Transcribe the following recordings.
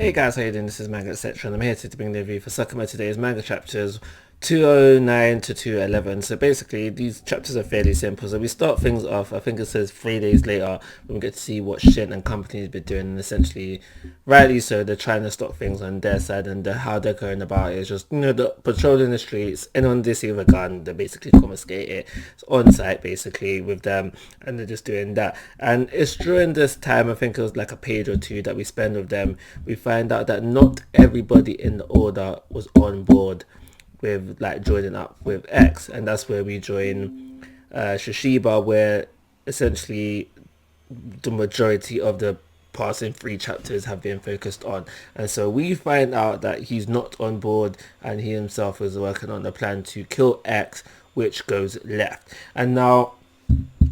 Hey guys, how you doing? This is Manga Etc. and I'm here to bring the review for Sakamoto today's manga chapters 209 to 211. So basically these chapters are fairly simple. So we start things off, I think it says 3 days later, when we get to see what Shin and company's been doing, and essentially rightly so they're trying to stop things on their side, and how they're going about it is just, the patrolling the streets. Anyone they see with a gun, they basically confiscate it. It's on site basically with them, and they're just doing that. And it's during this time, I think it was like a page or two that we spend with them, we find out that not everybody in the order was on board with like joining up with X, and that's where we join Shishiba, where essentially the majority of the passing 3 chapters have been focused on. And so we find out that he's not on board, and he himself is working on the plan to kill X, which goes left. And now,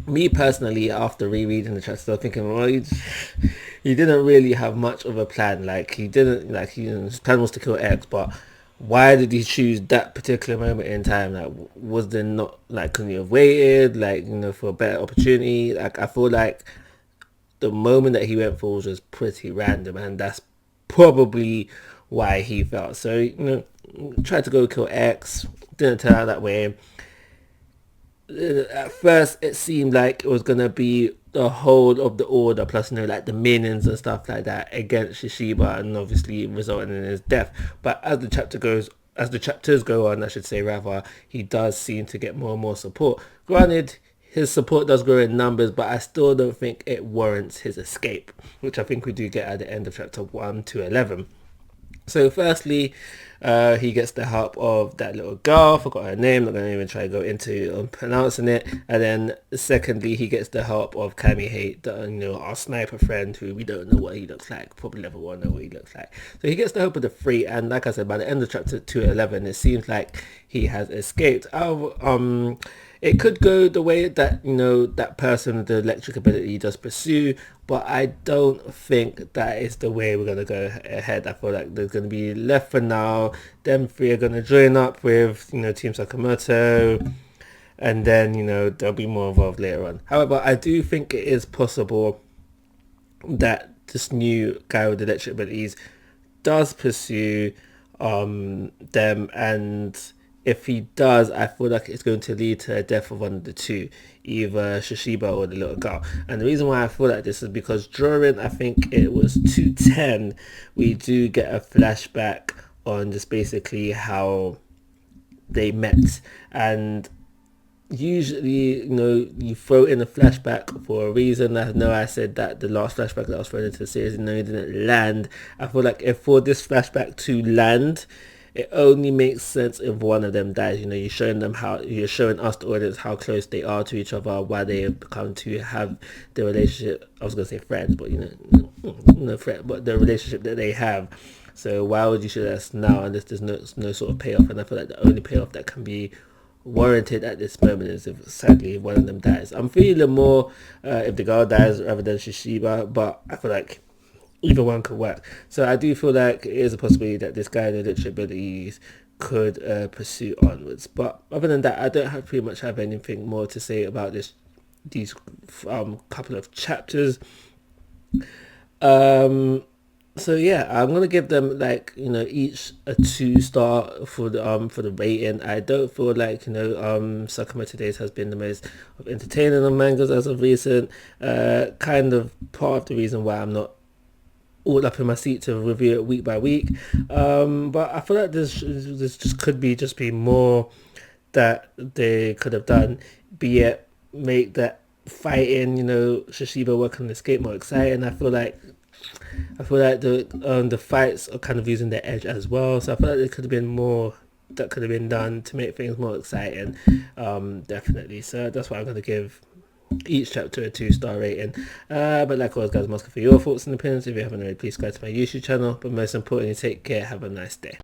me personally, after rereading the chapter, I was thinking, well, he didn't really have much of a plan. Like, he didn't, like, his plan was to kill X, but why did he choose that particular moment in time? Like, was there not, like, couldn't he have waited, like, for a better opportunity? Like, I feel like the moment that he went for was just pretty random, and that's probably why he felt. So, tried to go kill X, didn't turn out that way. At first it seemed like it was gonna be the whole of the order plus like the minions and stuff like that against Shishiba, and obviously resulting in his death. But as the chapters go on, I should say rather, he does seem to get more and more support. Granted, his support does grow in numbers, but I still don't think it warrants his escape, which I think we do get at the end of chapter 1 to 11. So firstly, he gets the help of that little girl, forgot her name, not going to even try to go into pronouncing it. And then secondly, he gets the help of Kamihei, our sniper friend, who we don't know what he looks like, probably never want to know what he looks like. So he gets the help of the 3, and like I said, by the end of chapter 211, it seems like he has escaped. It could go the way that, that person with the electric ability does pursue, but I don't think that is the way we're going to go ahead. I feel like there's going to be left for now. Them 3 are going to join up with, Team Sakamoto, and then, they'll be more involved later on. However, I do think it is possible that this new guy with the electric abilities does pursue them, and if he does, I feel like it's going to lead to the death of one of the 2, either Shishiba or the little girl. And the reason why I feel like this is because during, I think it was 210, we do get a flashback on just basically how they met. And usually, you throw in a flashback for a reason. I know I said that the last flashback that I was thrown into the series, it didn't land. I feel like if for this flashback to land, it only makes sense if one of them dies. You're showing us, the audience, how close they are to each other, why they have become to have the relationship. I was going to say friends, but no friend, but the relationship that they have. So why would you show us now unless there's no sort of payoff? And I feel like the only payoff that can be warranted at this moment is if sadly one of them dies. I'm feeling more if the girl dies rather than Shishiba, but I feel like either one could work. So I do feel like it is a possibility that this guy in the literary abilities could pursue onwards. But other than that, I don't pretty much have anything more to say about these couple of chapters. So yeah, I'm gonna give them each a 2-star for the rating. I don't feel like Sakamoto Days has been the most entertaining of mangas as of recent. Kind of part of the reason why I'm not all up in my seat to review it week by week, but I feel like this just could be more that they could have done, be it make that fighting, Shishiba work on the escape more exciting. I feel like the fights are kind of using their edge as well, so I feel like there could have been more that could have been done to make things more exciting, definitely. So that's why I'm going to give each chapter a 2-star rating. But like always guys, I'm asking for your thoughts and opinions. If you haven't already, please subscribe to my YouTube channel, but most importantly, take care, have a nice day.